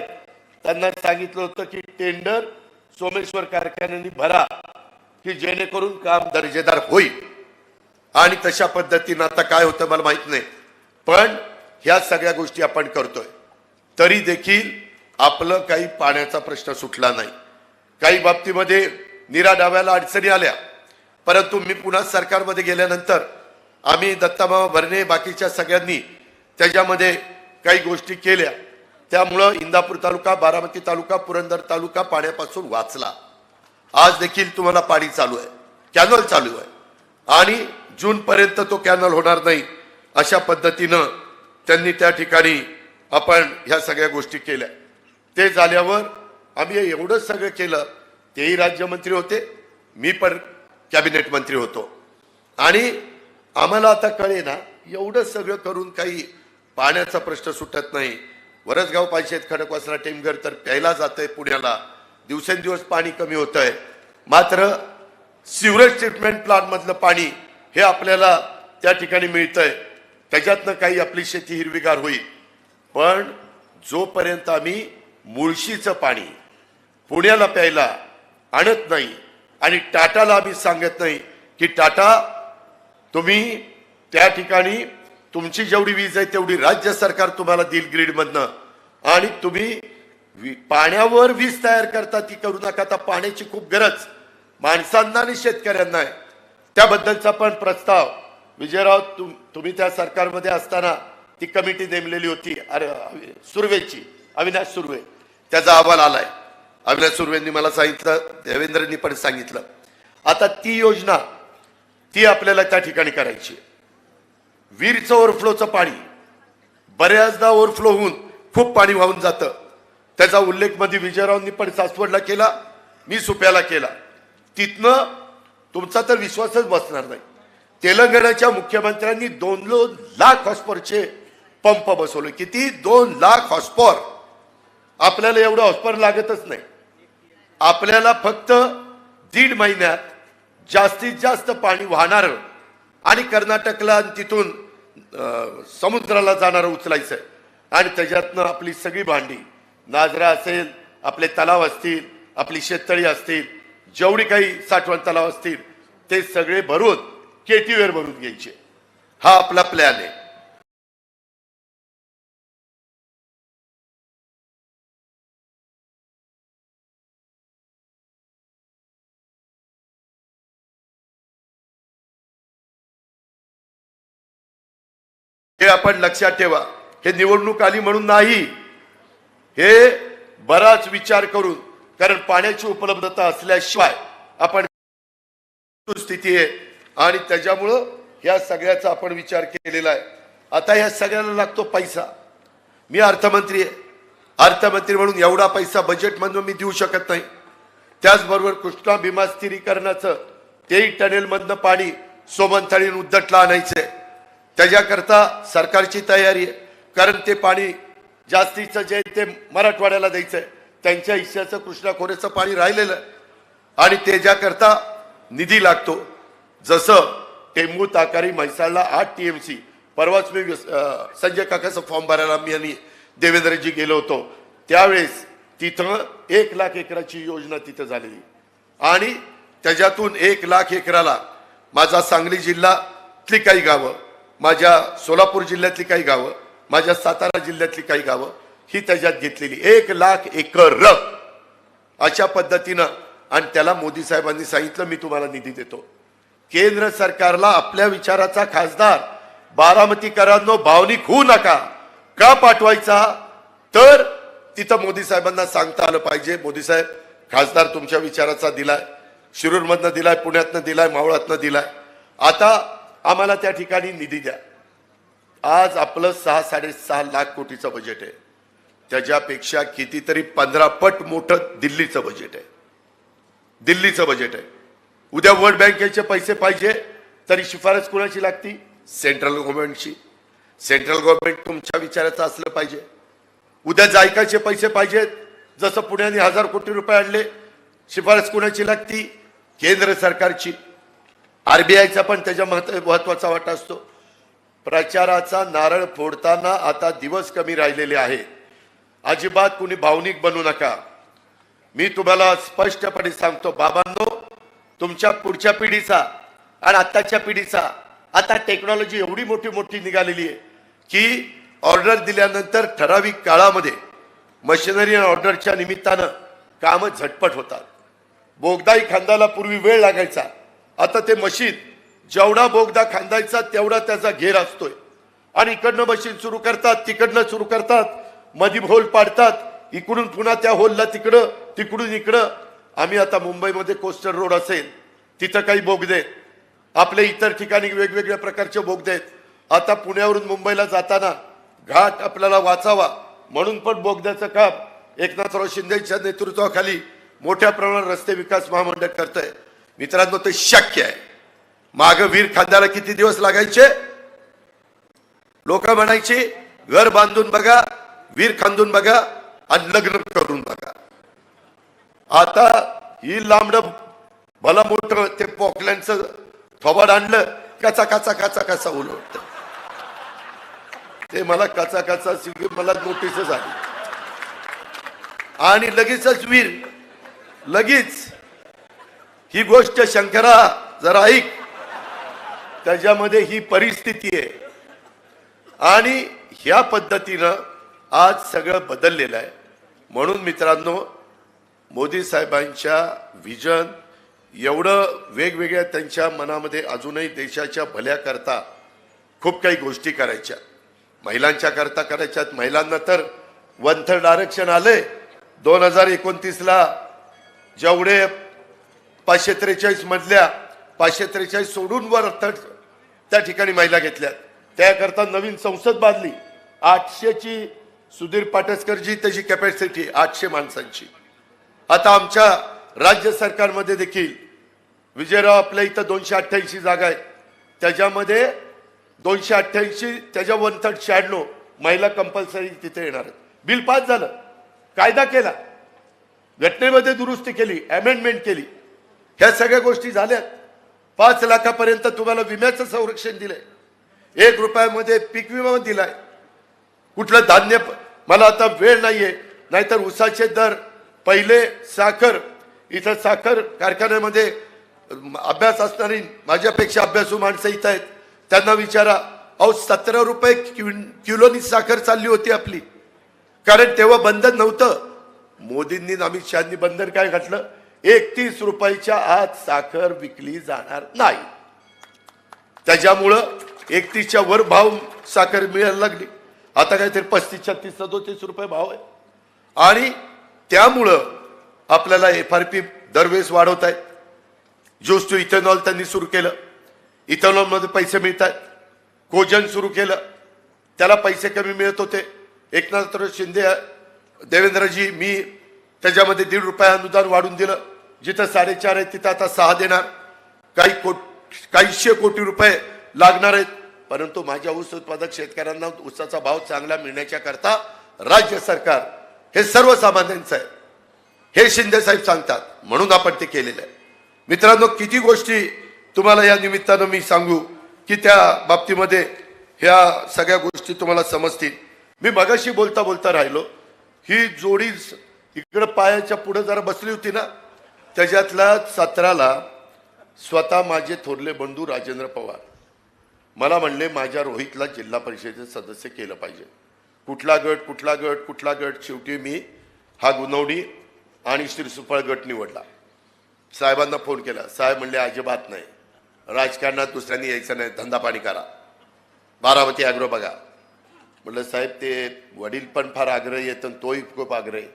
त्यांना सांगितलं होतं की टेंडर सोमेश्वर कारखान्यांनी भरा की जेणेकरून काम दर्जेदार होईल आणि तशा पद्धतीनं आता काय होतं मला माहित नाही, पण ह्या सगळ्या गोष्टी आपण करतोय. तरी देखील आपलं काही पाण्याचा प्रश्न सुटला नाही. काही बाबतीमध्ये नीरा डाव्याला अडचणी आल्या, परंतु मी पुन्हा सरकारमध्ये गेल्यानंतर आम्ही दत्तामामा भरणे बाकीच्या सगळ्यांनी त्याच्यामध्ये काही गोष्टी केल्या. त्यामुळं इंदापूर तालुका, बारामती तालुका, पुरंदर तालुका पाण्यापासून वाचला. आज देखील तुम्हाला पाणी चालू आहे, कॅनल चालू आहे आणि जून पर्यंत तो कॅनल होणार नाही अशा पद्धतीनं त्यांनी त्या ठिकाणी आपण ह्या सगळ्या गोष्टी केल्या. ते झाल्यावर आम्ही एवढं सगळं केलं. तेही राज्यमंत्री होते, मी पण कॅबिनेट मंत्री होतो आणि आम्हाला आता कळे ना, एवढं सगळं करून काही पाण्याचा प्रश्न सुटत नाही. वरसगाव पायशेत, खडकवासला, टेमघर तर प्यायला जातंय पुण्याला, दिवसेंदिवस पाणी कमी होत आहे. मात्र सिवरेज ट्रीटमेंट प्लांट मधलं पाणी हे आपल्याला त्या ठिकाणी मिळतंय, त्याच्यातनं काही आपली शेती हिरवीगार होईल. पण जोपर्यंत आम्ही मुळशीचं पाणी पुण्याला प्यायला आणत नाही आणि टाटाला आम्ही सांगत नाही की टाटा तुम्ही त्या ठिकाणी तुमची जेवढी वीज आहे तेवढी राज्य सरकार तुम्हाला देईल ग्रीडमधनं आणि तुम्ही पाण्यावर वीज तयार करता ती करू नका. आता पाण्याची खूप गरज माणसांना आणि शेतकऱ्यांना आहे. त्याबद्दलचा पण प्रस्ताव विजयराव तुम्ही त्या सरकारमध्ये असताना ती कमिटी नेमलेली होती सुर्वेची, अविनाश सुर्वे, त्याचा अहवाल आलाय. अविनाश सुर्वेंनी मला सांगितलं, देवेंद्रनी पण सांगितलं. आता ती योजना ती आपल्याला त्या ठिकाणी करायची. वीरचं ओव्हरफ्लोचं पाणी बऱ्याचदा ओव्हरफ्लो होऊन खूप पाणी वाहून जातं. त्याचा उल्लेख मध्ये विजयरावांनी पण सासवडला केला, मी सुप्याला केला. तिथनं तुमचा तर विश्वासच बसणार नाही. तेलंगणाच्या मुख्यमंत्र्यांनी 2 लाख हॉर्सपॉवरचे पंप बसवले. किती? 2 लाख हॉर्सपॉवर. आपल्याला एवढं हॉर्सपॉवर लागतच नाही. आपल्याला फक्त 1.5 महिन्यात जास्तीत जास्त पाणी वाहणार आणि कर्नाटकला तिथून समुद्राला जाणारं उचलायचं आणि त्याच्यातनं आपली सगळी भांडी, नाजरा असेल, आपले तलाव असतील, आपली शेततळी असतील, जेवढी काही साठवण तलाव असतील ते सगळे भरून केटीवेर भरून घ्यायचे. हा आपला प्लॅन आहे. हे आपण लक्षात ठेवा. हे निवडणूक आली म्हणून नाही, हे बराच विचार करून, कारण पाण्याची उपलब्धता असल्याशिवाय आपण स्थिती आहे आणि त्याच्यामुळं या सगळ्याचा आपण विचार केलेला आहे. आता या सगळ्याला लागतो पैसा. मी अर्थमंत्री आहे, अर्थमंत्री म्हणून एवढा पैसा बजेटमधून मी देऊ शकत नाही. त्याचबरोबर कृष्णा भीमा स्थिरीकरणाचं तेही टनेलमधनं पाणी सोमनथळीन उद्दटला आणायचंय. त्याच्याकरता सरकारची तयारी आहे, कारण ते पाणी जास्तीचं जे ते मराठवाड्याला द्यायचंय. त्यांच्या हिश्श्याचं कृष्णा खोऱ्याचं पाणी राहिलेलं आणि त्याच्याकरता निधी लागतो. जसं टेंबू ताकारी म्हैसाळला 8 TMC. परवाच मी संजय काकाचा फॉर्म भरायला मी आणि देवेंद्रजी गेलो होतो. त्यावेळेस तिथं 1 लाख एकराची योजना तिथं झालेली आणि त्याच्यातून 1 लाख एकराला माझा सांगली जिल्ह्यातली काही गावं, माझ्या सोलापूर जिल्ह्यातली काही गावं, माझ्या सातारा जिल्ह्यातली काही गावं ही त्याच्यात घेतलेली 1 लाख एकर अशा पद्धतीनं. आणि त्याला मोदी साहेबांनी सांगितलं मी तुम्हाला निधी देतो. केंद्र सरकारला आपल्या विचाराचा खासदार बारामतीकरांनो भावनिक होऊ नका का पाठवायचा, तर तिथं मोदी साहेबांना सांगता आलं पाहिजे मोदी साहेब खासदार तुमच्या विचाराचा दिलाय, शिरूरमधनं दिलाय, पुण्यातनं दिलाय, मावळातनं दिलाय, आता आम्हाला त्या ठिकाणी निधी द्या. आज आपलं 6-6.5 लाख कोटीचं बजेट आहे. त्याच्यापेक्षा कितीतरी 15 पट मोठं दिल्लीचं बजेट आहे. दिल्लीचं बजेट आहे. उद्या वर्ल्ड बँकेचे पैसे पाहिजे तरी शिफारस कोणाची लागती? सेंट्रल गव्हर्नमेंटची. सेंट्रल गव्हर्नमेंट तुमच्या विचाराचं असलं पाहिजे. उद्या जायकाचे पैसे पाहिजेत, जसं पुण्याने 1000 कोटी रुपये आणले, शिफारस कोणाची लागती? केंद्र सरकारची. RBIचा पण त्याच्या महत्वाचा वाटा असतो. प्रचाराचा नारळ फोडताना आता दिवस कमी राहिलेले आहेत. अजिबात कुणी भावनिक बनू नका. मी तुम्हाला स्पष्टपणे सांगतो बाबांनो, तुमच्या पुढच्या पिढीचा आणि आताच्या पिढीचा आता टेक्नॉलॉजी एवढी मोठी मोठी निघालेली आहे की ऑर्डर दिल्यानंतर ठराविक काळामध्ये मशिनरी आणि ऑर्डरच्या निमित्तानं कामं झटपट होतात. बोगदाही खांदायला पूर्वी वेळ लागायचा, आता ते मशीन जेवढा बोगदा खांदायचा तेवढा त्याचा घेर असतोय आणि इकडनं मशीन सुरू करतात, तिकडनं सुरू करतात, मधी होल पाडतात, इकडून पुन्हा त्या होलला तिकडं, तिकडून इकडं. आम्ही आता मुंबईमध्ये कोस्टल रोड असेल तिथं काही बोगदे, आपल्या इतर ठिकाणी वेगवेगळ्या प्रकारचे बोगदे आहेत. आता पुण्यावरून मुंबईला जाताना घाट आपल्याला वाचावा म्हणून पण बोगद्याचं काम एकनाथराव शिंदेच्या नेतृत्वाखाली मोठ्या प्रमाणात रस्ते विकास महामंडळ करतंय. मित्रांनो, ते शक्य आहे. मागं वीर खांद्याला किती दिवस लागायचे? लोक म्हणायचे घर बांधून बघा, वीर खांदून बघा आणि लग्न करून बघा. आता ही लांबड भला मोठं ते पोकलँडचं थोबाड आणलं, कचा कचा कचा कसा उलटत. ते मला कचा कचा मला नोटीसच आली आणि लगेचच वीर, लगेच ही गोष्ट शंकरा जरा ऐक, त्याच्यामध्ये ही परिस्थिती आहे. आणि ह्या पद्धतीनं आज सगळं बदललेलं आहे. म्हणून मित्रांनो, मोदी साहेबांच्या विजन एवढं वेगवेगळ्या त्यांच्या मनामध्ये अजूनही देशाच्या भल्याकरता खूप काही गोष्टी करायच्या, महिलांच्या करता करायच्यात. महिलांना तर 1/3 आरक्षण आले 2029ला. जेवढे 543 मधल्या 543 सोडून वर त्या ठिकाणी महिला घेतल्यात. त्याकरता नवीन संसद बांधली 800ची. सुधीर पाटसकरजी त्याची कॅपॅसिटी 800 माणसांची. आता आमच्या राज्य सरकारमध्ये देखील विजयराव आपल्या इथं 288 जागा आहेत, त्याच्यामध्ये 288 त्याच्या 1/3 96 महिला कंपल्सरी तिथे येणार आहेत. बिल पास झालं, कायदा केला, घटनेमध्ये दुरुस्ती केली, अमेंडमेंट केली, ह्या सगळ्या गोष्टी झाल्यात. 5 लाखापर्यंत तुम्हाला विम्याचं संरक्षण दिलंय, 1 रुपयामध्ये पीक विमा दिलाय. कुठलं धान्य, मला आता वेळ नाहीये, नाहीतर ऊसाचे दर पहिले साखर, इथं साखर कारखान्यामध्ये अभ्यास असणारी माझ्यापेक्षा अभ्यासू माणसं इथं आहेत, त्यांना विचारा, अहो 17 रुपये किलोनी साखर चालली होती आपली, कारण तेव्हा बंधन नव्हतं. मोदींनी अमित शहानी बंधन काय घातलं? 31 रुपयाच्या आत साखर विकली जाणार नाही. त्याच्यामुळं 31च्या वर भाव साखर मिळायला लागली. आता काहीतरी 35, 36, 37 रुपये भाव आहे. आणि त्यामुळं आपल्याला FRP दरवेळेस वाढवत आहेत. ज्यूस टू इथेनॉल त्यांनी सुरू केलं, इथेनॉलमध्ये पैसे मिळत आहेत. कोजन सुरू केलं, त्याला पैसे कमी मिळत होते. एकनाथराव शिंदे देवेंद्रजी मी त्याच्यामध्ये ₹1.5 अनुदान वाढून दिलं, जिथं 4.5 आहे तिथं आता 6 देणार, काहीशे कोटी रुपये लागणार आहेत, परंतु माझ्या ऊस उत्पादक शेतकऱ्यांना ऊसाचा भाव चांगला मिळण्याच्या करता राज्य सरकार हे सर्वसामान्यांचं आहे हे शिंदे साहेब सांगतात, म्हणून आपण ते केलेलं आहे. मित्रांनो, किती गोष्टी तुम्हाला या निमित्तानं मी सांगू की त्या बाबतीमध्ये ह्या सगळ्या गोष्टी तुम्हाला समजतील. मी मगाशी बोलता बोलता राहिलो, ही जोडी इकडं पायाच्या पुढे जरा बसली होती ना, त्याच्यातल्या 17ला स्वतः माझे थोरले बंधू राजेंद्र पवार मला म्हणले माझ्या रोहितला जिल्हा परिषदेचे सदस्य केलं पाहिजे. कुठला गट कुठला गट कुठला गट, शेवटी मी हा गुणवडी आणि श्रीसुफळ गट निवडला. साहेबांना फोन केला, साहेब म्हणले अजिबात नाही, राजकारणात दुसऱ्यांनी यायचं नाही, धंदा पाणी करा, बारामती ॲग्रो बघा. म्हटलं साहेब ते वडील पण फार आग्रही येत आणि तोही खूप आग्रही,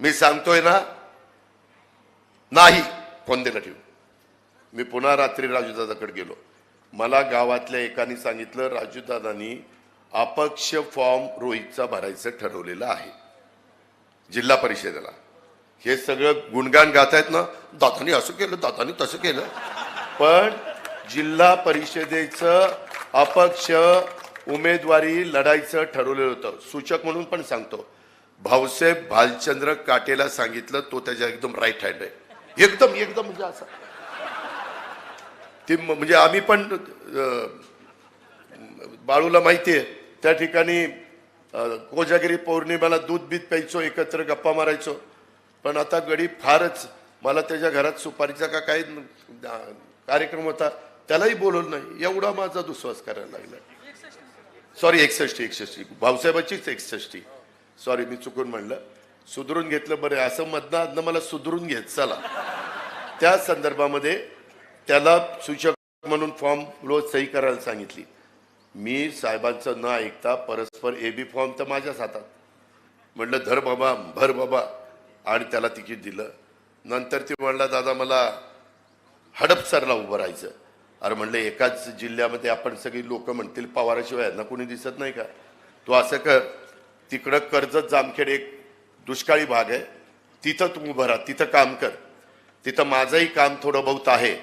मी सांगतोय ना नाही, फोन दिला ठेवू. मी पुन्हा रात्री राजूदादाकडे गेलो, मला गावातल्या एकाने सांगितलं राजूदादांनी अपक्ष फॉर्म रोहितचा भरायचं ठरवलेलं आहे जिल्हा परिषदेला. हे सगळं गुणगान गातायत ना, दादानी असं केलं दादानी तसं केलं, पण जिल्हा परिषदेचं अपक्ष उमेदवारी लढायचं ठरवलेलं होतं. सूचक म्हणून पण सांगतो, भाऊसाहेब भालचंद्र काटेला सांगितलं, तो त्याच्या एकदम राईट हँड आहे, एकदम एकदम म्हणजे असं ती, म्हणजे आम्ही पण बाळूला माहितीये त्या ठिकाणी कोजागिरी पौर्णिमेला दूध बीत प्यायचो, एकत्र गप्पा मारायचो, पण आता गडी फारच, मला त्याच्या घरात सुपारीचा का काही कार्यक्रम होता त्यालाही बोलवलं नाही, एवढा माझा दुस्वास करायला लागला. सॉरी 61 भाऊसाहेबाचीच 61, सॉरी मी चुकून म्हणलं, सुधरून घेतलं बरं, असं मधनं मला सुधरून घेत चला. त्या संदर्भामध्ये त्याला सूचक म्हणून फॉर्म रोज सही करायला सांगितली. मी साहेबांचं न ऐकता परस्पर AB फॉर्म तर माझ्याच हातात, म्हटलं धर बाबा भर बाबा, आणि त्याला तिकीट दिलं. नंतर ती म्हणला दादा मला हडपसरला उभं राहायचं. अरे म्हणलं एकाच जिल्ह्यामध्ये आपण सगळी लोक म्हणतील पवाराशिवाय यांना कोणी दिसत नाही का, तू असं कर, तिकडं कर्जत जामखेड एक दुष्काळी भाग आहे, तिथं तू उभं राहा, तिथं काम कर, तिथं माझंही काम थोडं बहुत आहे,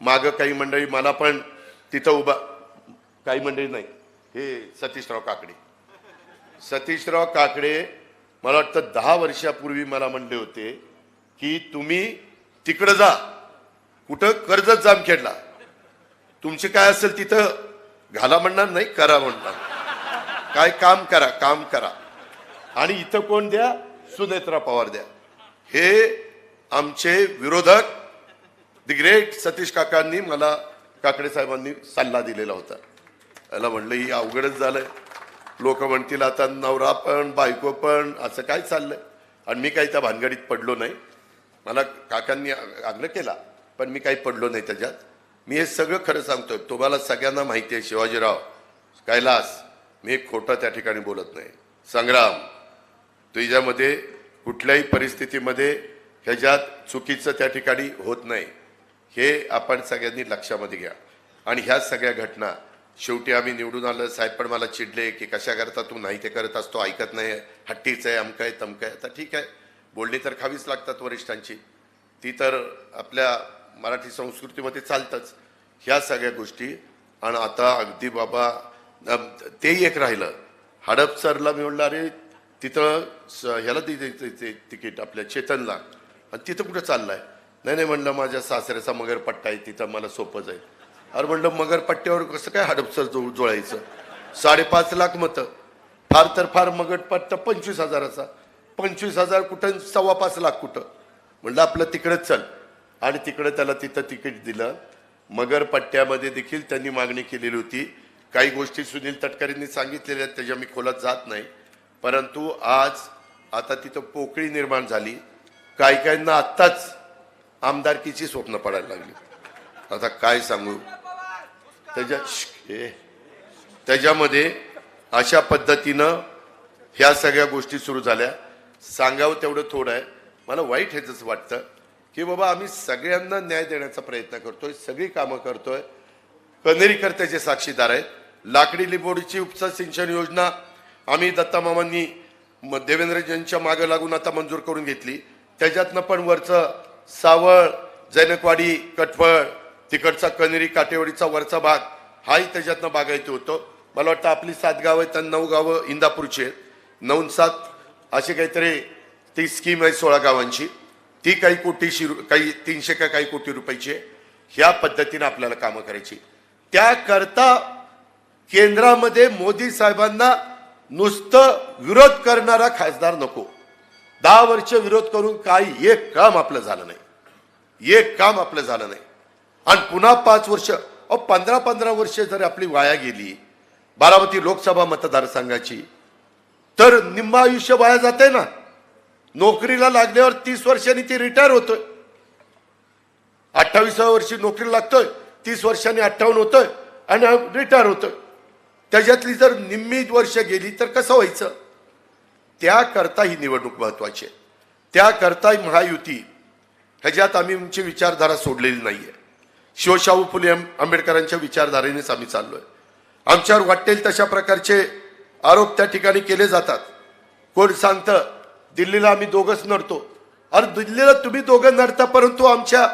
मागं काही मंडळी मला पण तिथं उभा, काही मंडळी नाही, हे सतीशराव काकडे मला वाटतं 10 वर्षापूर्वी मला म्हणले होते की तुम्ही तिकडं जा, कुठं कर्जत जामखेडला, तुमचे काय असेल तिथं घाला म्हणणार नाही, करा म्हणणार, काय काम करा, आणि इथं कोण द्या, सुनेत्रा पवार द्या. हे आमचे विरोधक द ग्रेट सतीश काकांनी मला, काकडे साहेबांनी सल्ला दिलेला होता. याला म्हणलं ही अवघडच झालंय, लोक म्हणतील आता नवरा पण बायको पण असं काय चाललंय, आणि मी काही त्या भानगडीत पडलो नाही. मला काकांनी आग्रह केला पण मी काही पडलो नाही त्याच्यात. मी हे सगळं खरं सांगतोय, तुम्हाला सगळ्यांना माहिती आहे, शिवाजीराव कैलास, मी खोटं त्या ठिकाणी बोलत नाही. संग्राम, तुझ्यामध्ये कुठल्याही परिस्थितीमध्ये ह्याच्यात चुकीचं त्या ठिकाणी होत नाही, हे आपण सगळ्यांनी लक्षामध्ये घ्या. आणि ह्या सगळ्या घटना शेवटी आम्ही निवडून आलं, साहेब पण मला चिडले की कशा करता तू नाही ते करत असतो, ऐकत नाही, हट्टीच आहे, अमकं आहे तमकं आहे. आता ठीक आहे, बोलणी तर खावीच लागतात वरिष्ठांची, ती तर आपल्या मराठी संस्कृतीमध्ये चालतंच ह्या सगळ्या गोष्टी. आणि आता अगदी बाबा तेही एक राहिलं, हडपसरला मी म्हणलं अरे तिथं ह्याला तिकीट आपल्या चेतनला, आणि तिथं कुठं चाललाय, नाही म्हणलं माझ्या सासऱ्याचा मगरपट्टा आहे तिथं मला सोपं जाईल. अरे म्हणलं मगरपट्ट्यावर कसं काय हडपसर जोडायचं, 5.5 लाख मतं, फार तर फार मगरपट्टा 25,000चा, 25,000 कुठं 5.25 लाख कुठं, म्हणलं आपलं तिकडंच चल. आणि तिकडं त्याला तिथं तिकीट दिलं. मगरपट्ट्यामध्ये देखील त्यांनी मागणी केलेली होती, काही गोष्टी सुनील तटकरेंनी सांगितलेल्या आहेत त्याच्या मी खोलात जात नाही, परंतु आज आता तिथं पोकळी निर्माण झाली, काहींना आत्ताच आमदारकीची स्वप्न पडायला लागली. आता काय सांगू, त्याच्यामध्ये अशा पद्धतीनं ह्या सगळ्या गोष्टी सुरू झाल्या. सांगावं तेवढं थोडं आहे. मला वाईट हेच वाटतं की बाबा आम्ही सगळ्यांना न्याय देण्याचा प्रयत्न करतोय, सगळी कामं करतोय, कनेरीकर त्याचे साक्षीदार आहेत. लाकडी लिंबोडीची उपसा सिंचन योजना आम्ही दत्ता मामांनी देवेंद्रजींच्या मागे लागून आता मंजूर करून घेतली. त्याच्यातनं पण वरचं सावळ, जैनकवाडी, कटफळ, तिकडचा कनेरी काटेवाडीचा वरचा भाग हाही त्याच्यातनं बागायती होतो. मला वाटतं आपली 7 गावं आहेत, 9 गावं इंदापूरची आहेत. 9-7 असे काहीतरी ती स्कीम आहे 16 गावांची. ती काही काही 300 का काही कोटी रुपयाची आहे. ह्या पद्धतीने आपल्याला कामं करायची. त्याकरता केंद्रामध्ये मोदी साहेबांना नुसतं विरोध करणारा खासदार नको. 10 वर्ष विरोध करून काही एक काम आपलं झालं नाही. एक काम आपलं झालं नाही. आणि पुन्हा 5 वर्ष 15 वर्ष जर आपली वाया गेली बारामती लोकसभा मतदारसंघाची, तर निम्म आयुष्य वाया जाते ना. नोकरीला लागल्यावर 30 वर्षांनी ती रिटायर होतोय. 28व्या वर्षी नोकरीला लागतोय, 30 वर्षांनी 58 होतोय आणि रिटायर होतोय. त्याच्यातली जर निम्मी वर्ष गेली तर कसं व्हायचं? त्याकरता ही निवडणूक महत्वाची आहे. त्याकरता महायुती ह्याच्यात आम्ही आमची विचारधारा सोडलेली नाहीये. शिवशाहू फुले आंबेडकरांच्या विचारधारेनेच आम्ही चाललोय. आमच्यावर वाटेल तशा प्रकारचे आरोप त्या ठिकाणी केले जातात. कोण सांगतं दिल्लीला आम्ही दोघंच नडतो. अरे दिल्लीला तुम्ही दोघं नडता, परंतु आमच्या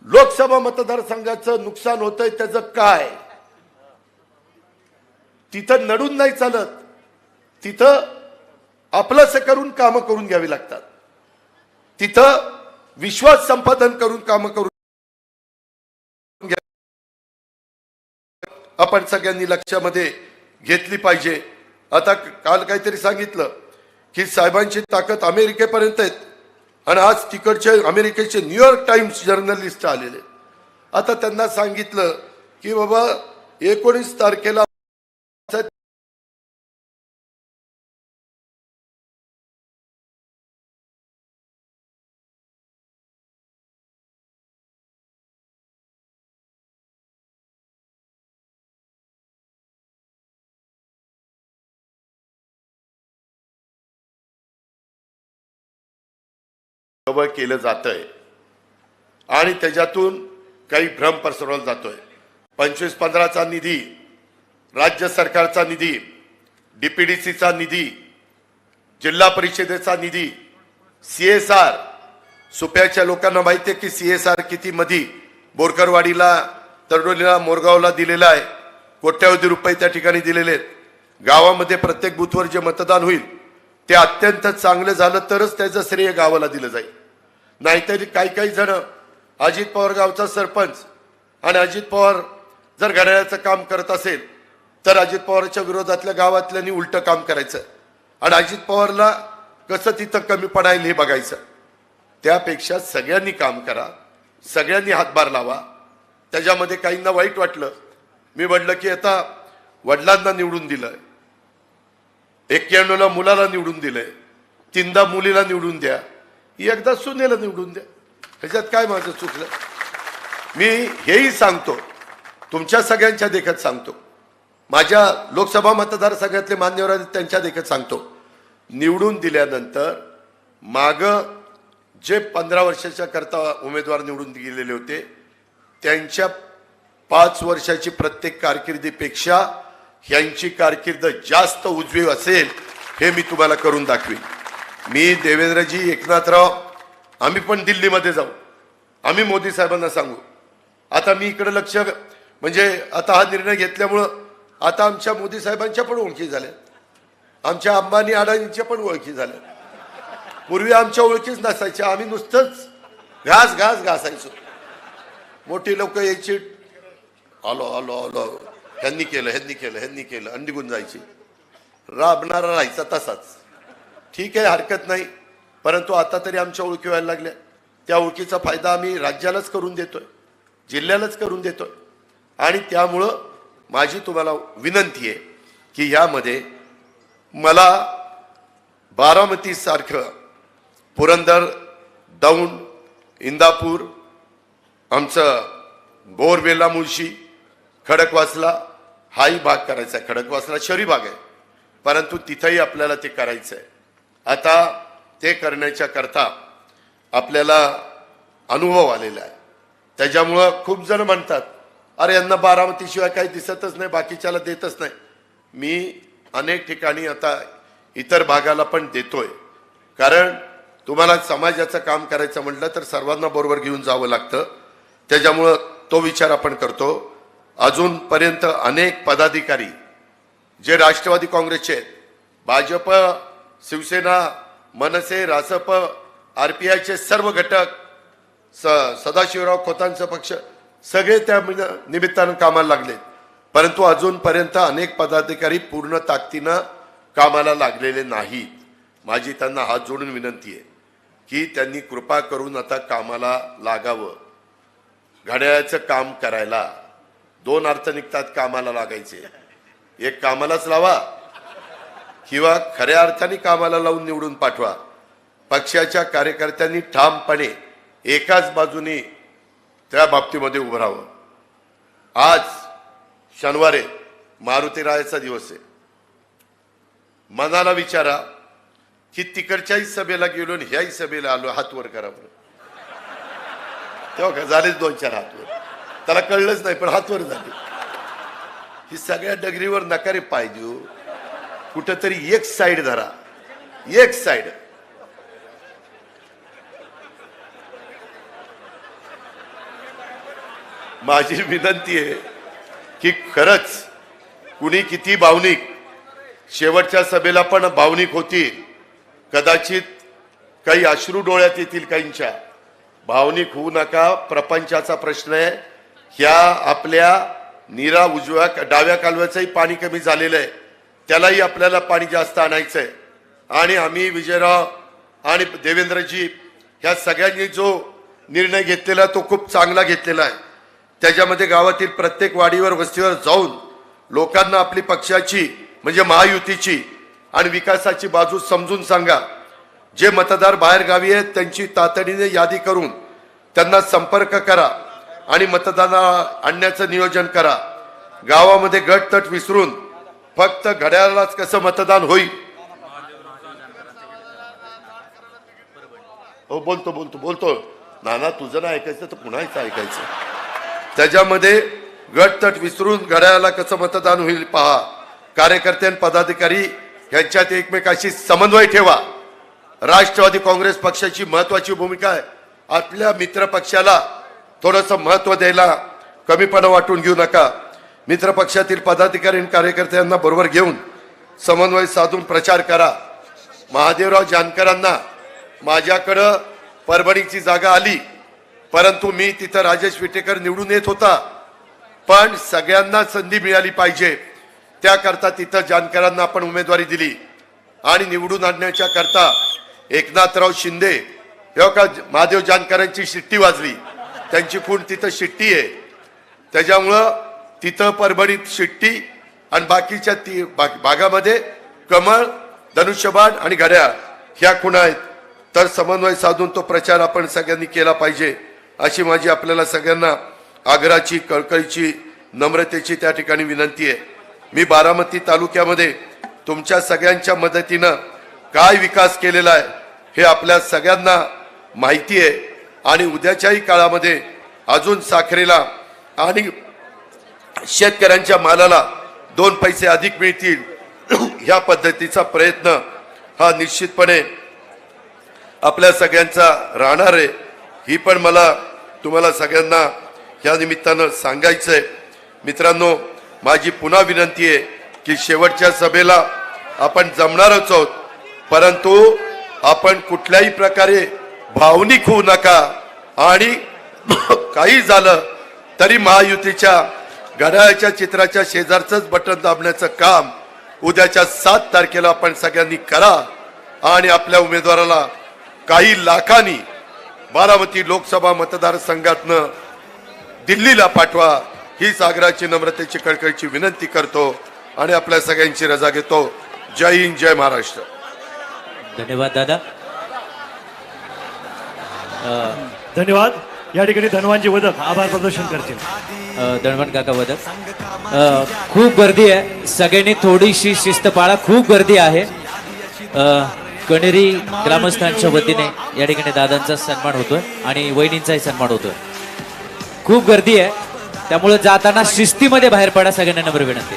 लोकसभा मतदारसंघाचं नुकसान होतंय त्याचं काय? तिथं नडून नाही चालत. तिथं आपलंसं करून कामं करून घ्यावी लागतात. तिथं विश्वास संपादन करून कामं करून आपण सगळ्यांनी लक्षामध्ये घेतली पाहिजे. आता काल काहीतरी सांगितलं की साहेबांची ताकद अमेरिकेपर्यंत आहेत आणि आज तिकडचे अमेरिकेचे न्यूयॉर्क टाइम्स जर्नलिस्ट आलेले. आता त्यांना सांगितलं की बाबा 19 तारखेला केलं जातंय आणि त्याच्यातून काही भ्रम पसरवला जातोय. 25-15चा निधी, राज्य सरकारचा निधी, डीपीडीसीचा निधी, जिल्हा परिषदेचा निधी, CSR. सुप्याच्या लोकांना माहिती आहे की CSR किती मधी बोरकरवाडीला, तरडोलीला, मोरगावला दिलेला आहे. कोट्यावधी रुपये त्या ठिकाणी दिलेले आहेत. गावामध्ये प्रत्येक बूथवर जे मतदान होईल ते अत्यंत चांगलं झालं तरच त्याचं श्रेय गावाला दिलं जाईल. नाहीतरी काही जण अजित पवार गावचा सरपंच आणि अजित पवार जर घड्याळाचं काम करत असेल तर अजित पवारच्या विरोधातल्या गावातल्यांनी उलटं काम करायचं आणि अजित पवारला कसं तिथं कमी पडायला हे बघायचं. त्यापेक्षा सगळ्यांनी काम करा, सगळ्यांनी हातभार लावा. त्याच्यामध्ये काहींना वाईट वाटलं. मी म्हटलं की आता वडिलांना निवडून दिलंय, 91ला मुलाला निवडून दिलंय, 3दा मुलीला निवडून द्या, एकदा सुनेला निवडून द्या. ह्याच्यात काय माझं चुकलं? मी हेही सांगतो, तुमच्या सगळ्यांच्या देखत सांगतो, माझ्या लोकसभा मतदारसंघातले मान्यवर आहेत त्यांच्या देखत सांगतो, निवडून दिल्यानंतर माग जे 15 वर्षाच्या करता उमेदवार निवडून गेलेले होते त्यांच्या 5 वर्षाची प्रत्येक कारकिर्दीपेक्षा यांची कारकीर्द जास्त उजवी असेल हे मी तुम्हाला करून दाखवीन. मी देवेंद्रजी, एकनाथराव, आम्ही पण दिल्लीमध्ये जाऊ, आम्ही मोदी साहेबांना सांगू. आता मी इकडे लक्ष म्हणजे आता हा निर्णय घेतल्यामुळं आता आमच्या मोदी साहेबांच्या पण ओळखी झाल्या, आमच्या अंबानी अडाणींच्या पण ओळखी झाल्या. पूर्वी आमच्या ओळखीच नसायच्या, आम्ही नुसतंच घासायचो. मोठी लोक यायची, आलो आलो आलो, ह्यांनी केलं आणि निघून जायची. राबणारा राहायचा तसाच. ठीक आहे, हरकत नाही, परंतु आता तरी आमच्या ओळखी व्हायला लागल्या. त्या ओळखीचा फायदा आम्ही राज्यालाच करून देतोय, जिल्ह्यालाच करून देतोय. आणि त्यामुळं माझी तुम्हाला विनंती आहे की यामध्ये मला बारामती सारखं, पुरंदर, दौंड, इंदापूर, आमचं बोरवेला, मुळशी, खडकवासला हाही भाग करायचा आहे. खडकवासला शहरी भाग आहे, परंतु तिथंही आपल्याला ते करायचं आहे. आता ते करण्याच्या करता आपल्याला अनुभव आलेला आहे. त्याच्यामुळं खूप जण म्हणतात अरे यांना बारामतीशिवाय काही दिसतच नाही, बाकीच्याला देतच नाही. मी अनेक ठिकाणी आता इतर भागाला पण देतोय. कारण तुम्हाला समाजाचं काम करायचं म्हटलं तर सर्वांना बरोबर घेऊन जावं लागतं. त्याच्यामुळं तो विचार आपण करतो. अजूनपर्यंत अनेक पदाधिकारी जे राष्ट्रवादी काँग्रेसचे आहेत, भाजप, शिवसेना, मनसे, रासप, RPIचे सर्व घटक, सदाशिवराव खोतांचा पक्ष सगळे त्या निमित्तानं कामाला लागलेत. परंतु अजूनपर्यंत अनेक पदाधिकारी पूर्ण ताकदीनं कामाला लागलेले नाहीत. माझी त्यांना हात जोडून विनंती आहे की त्यांनी कृपा करून आता कामाला लागावं. घड्याळाचं काम करायला 2 अर्थ निघतात कामाला लागायचे. एक कामालाच लावा किंवा खऱ्या अर्थाने कामाला लावून निवडून पाठवा. पक्षाच्या कार्यकर्त्यांनी ठामपणे एकाच बाजूने त्या बाबतीमध्ये उभं राहावं. आज शनिवार आहे, मारुतीरायाचा दिवस आहे. मनाला विचारा की तिकडच्याही सभेला गेलो आणि ह्याही सभेला आलो, हात वर करा बरं. तेव्हा झालेच 2-4 हात वर. त्याला कळलंच नाही पण हात वर झाले. ही सगळ्या डगरीवर नकारे पाय देऊ. कुठंतरी एक साईड धरा, एक साईड. माझी विनंती आहे की खरंच कुणी किती भावनिक, शेवटच्या सभेला पण भावनिक होतील, कदाचित काही अश्रू डोळ्यात येतील काहींच्या. भावनिक होऊ नका. प्रपंचाचा प्रश्न आहे. ह्या आपल्या नीरा उजव्या डाव्या कालव्याचंही पाणी कमी झालेलं आहे, त्यालाही आपल्याला पाणी जास्त आणायचं आहे. आणि आम्ही विजयराव आणि देवेंद्रजी ह्या सगळ्यांनी जो निर्णय घेतलेला तो खूप चांगला घेतलेला आहे. त्याच्यामध्ये गावातील प्रत्येक वाडीवर वस्तीवर जाऊन लोकांना आपली पक्षाची म्हणजे महायुतीची आणि विकासाची बाजू समजून सांगा. जे मतदार बाहेर गावी आहेत त्यांची तातडीने यादी करून त्यांना संपर्क करा आणि मतदानाला आणण्याचं नियोजन करा. गावामध्ये गटतट विसरून फक्त घड्याळालाच कसं मतदान होईल. हो बोलतो बोलतो बोलतो नाना, तुझं ना ऐकायचं तर पुन्हा ऐकायचं. त्याच्यामध्ये गटतट विसरून घड्याळाला कसं मतदान होईल पहा. कार्यकर्ते आणि पदाधिकारी यांच्यात एकमेकाशी समन्वय ठेवा. राष्ट्रवादी काँग्रेस पक्षाची महत्वाची भूमिका आहे. आपल्या मित्र पक्षाला थोडंसं महत्व द्यायला कमीपणा वाटून घेऊ नका. मित्र पक्षातील पदाधिकारी आणि कार्यकर्त्यांना बरोबर घेऊन समन्वय साधून प्रचार करा. महादेवराव जानकरांना माझ्याकडं परभणीची जागा आली, परंतु मी तिथं राजेश विटेकर निवडून येत होता. पण सगळ्यांना संधी मिळाली पाहिजे त्याकरता तिथं जानकरांना आपण उमेदवारी दिली आणि निवडून आणण्याच्या करता एकनाथराव शिंदे हे का महादेव जानकरांची शिट्टी वाजली. त्यांची खूण तिथं शिट्टी आहे. त्याच्यामुळं तिथं परभणीत शिट्टी आणि बाकीच्या भागामध्ये कमळ, धनुष्यबाण आणि घड्याळ ह्या खुणा आहेत. तर समन्वय साधून तो प्रचार आपण सगळ्यांनी केला पाहिजे अशी माझी आपल्याला सगळ्यांना आग्रहाची, कळकळीची, नम्रतेची त्या ठिकाणी विनंती आहे. मी बारामती तालुक्यामध्ये तुमच्या सगळ्यांच्या मदतीनं काय विकास केलेला आहे हे आपल्या सगळ्यांना माहिती आहे. आणि उद्याच्याही काळामध्ये अजून साखरेला आणि शेतकऱ्यांच्या मालाला 2 पैसे अधिक मिळतील ह्या पद्धतीचा प्रयत्न हा निश्चितपणे आपल्या सगळ्यांचा राहणार आहे. ही पण मला तुम्हाला सगळ्यांना ह्या निमित्तानं सांगायचं आहे. मित्रांनो, माझी पुन्हा विनंती आहे की शेवटच्या सभेला आपण जमणारच आहोत, परंतु आपण कुठल्याही प्रकारे भावनिक होऊ नका. आणि काही झालं तरी महायुतीच्या घड्याळाच्या चित्राच्या शेजारचंच बटन दाबण्याचं काम उद्याच्या 7 तारखेला आपण सगळ्यांनी करा आणि आपल्या उमेदवाराला काही लाखांनी बारामती लोकसभा मतदारसंघातनं दिल्लीला पाठवा. हीच आग्रहाची, नम्रतेची, कळकळीची विनंती करतो आणि आपल्या सगळ्यांची रजा घेतो. जय हिंद, जय महाराष्ट्र. धन्यवाद दादा. धन्यवाद. या ठिकाणी धनवानजी वदक आभार प्रदर्शन करतील. धन्यवाद काका वदक. खूप गर्दी आहे, सगळ्यांनी थोडीशी शिस्त पाळा. खूप गर्दी आहे. कणेरी ग्रामस्थांच्या वतीने या ठिकाणी दादांचा सन्मान होतोय आणि वहिनींचाही सन्मान होतोय. खूप गर्दी आहे, त्यामुळे जाताना शिस्तीमध्ये बाहेर पडा, सगळ्यांना नम्र विनंती.